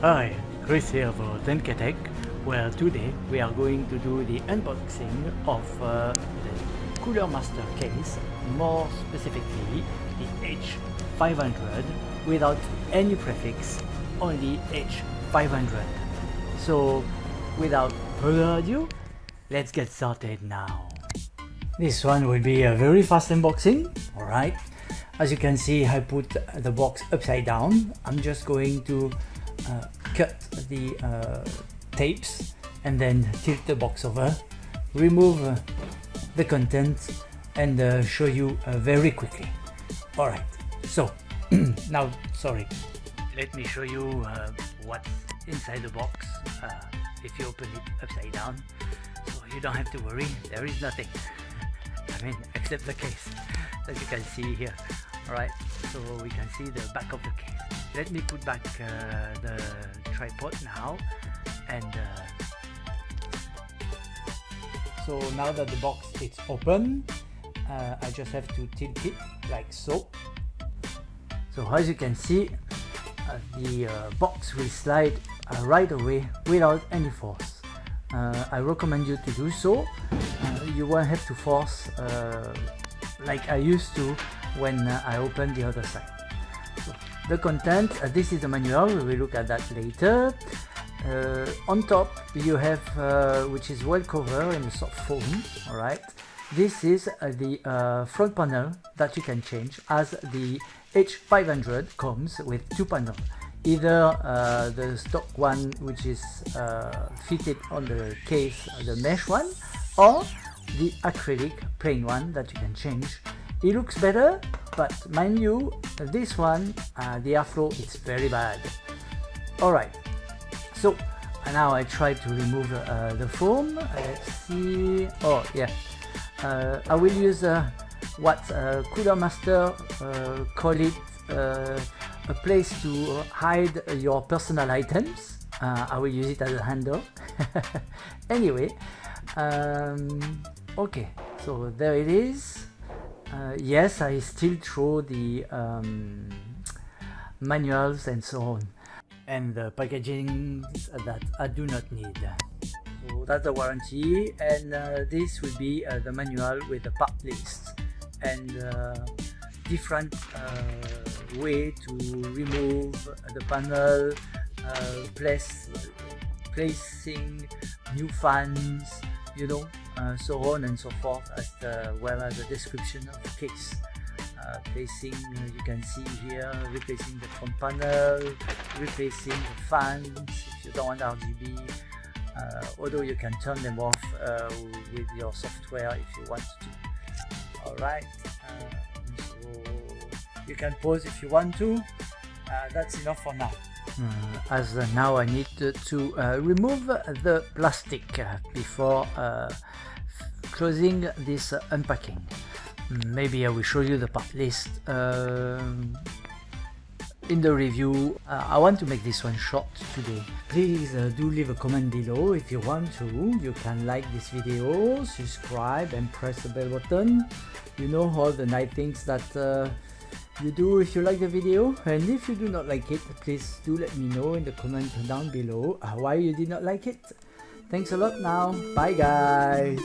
Hi, Chris here for 10K Tech, where today we are going to do the unboxing of the Cooler Master case, more specifically the H500 without any prefix, only H500. So without further ado, let's get started now. This one will be a very fast unboxing, alright. As you can see, I put the box upside down. I'm just going to cut the tapes and then tilt the box over, remove the content and show you very quickly. Alright, so now, let me show you what's inside the box if you open it upside down, so you don't have to worry, there is nothing. I mean, except the case, as you can see here. Alright, so we can see the back of the case. Let me put back the tripod now, and so now that the box is open, I just have to tilt it like so. So as you can see, the box will slide right away without any force. I recommend you to do so. You won't have to force like I used to when I opened the other side. So the content, this is the manual, we will look at that later. On top you have, which is well covered in the soft foam, alright. This is the front panel that you can change, as the H500 comes with two panels. Either the stock one, which is fitted on the case, the mesh one, or the acrylic plain one that you can change. It looks better, but mind you, this one, the airflow is very bad. Alright, so now I try to remove the foam. Let's see. Oh yeah, I will use what Cooler Master call it, a place to hide your personal items. I will use it as a handle. Anyway, okay, so there it is. Yes, I still throw the manuals and so on, and the packaging that I do not need. So that's the warranty, and this will be the manual with the part list and different way to remove the panel, placing new fans, you know, so on and so forth, as well as the description of the case. Placing, you can see here, replacing the front panel, replacing the fans if you don't want RGB, although you can turn them off with your software if you want to. Alright, so you can pause if you want to. That's enough for now. As now I need to remove the plastic before closing this unpacking. Maybe I will show you the part list in the review. I want to make this one short today. Please do leave a comment below if you want to. You can like this video, subscribe and press the bell button. You know all the nice things that you do if you like the video, and if you do not like it, please do let me know in the comment down below why you did not like it. Thanks a lot now. Bye guys.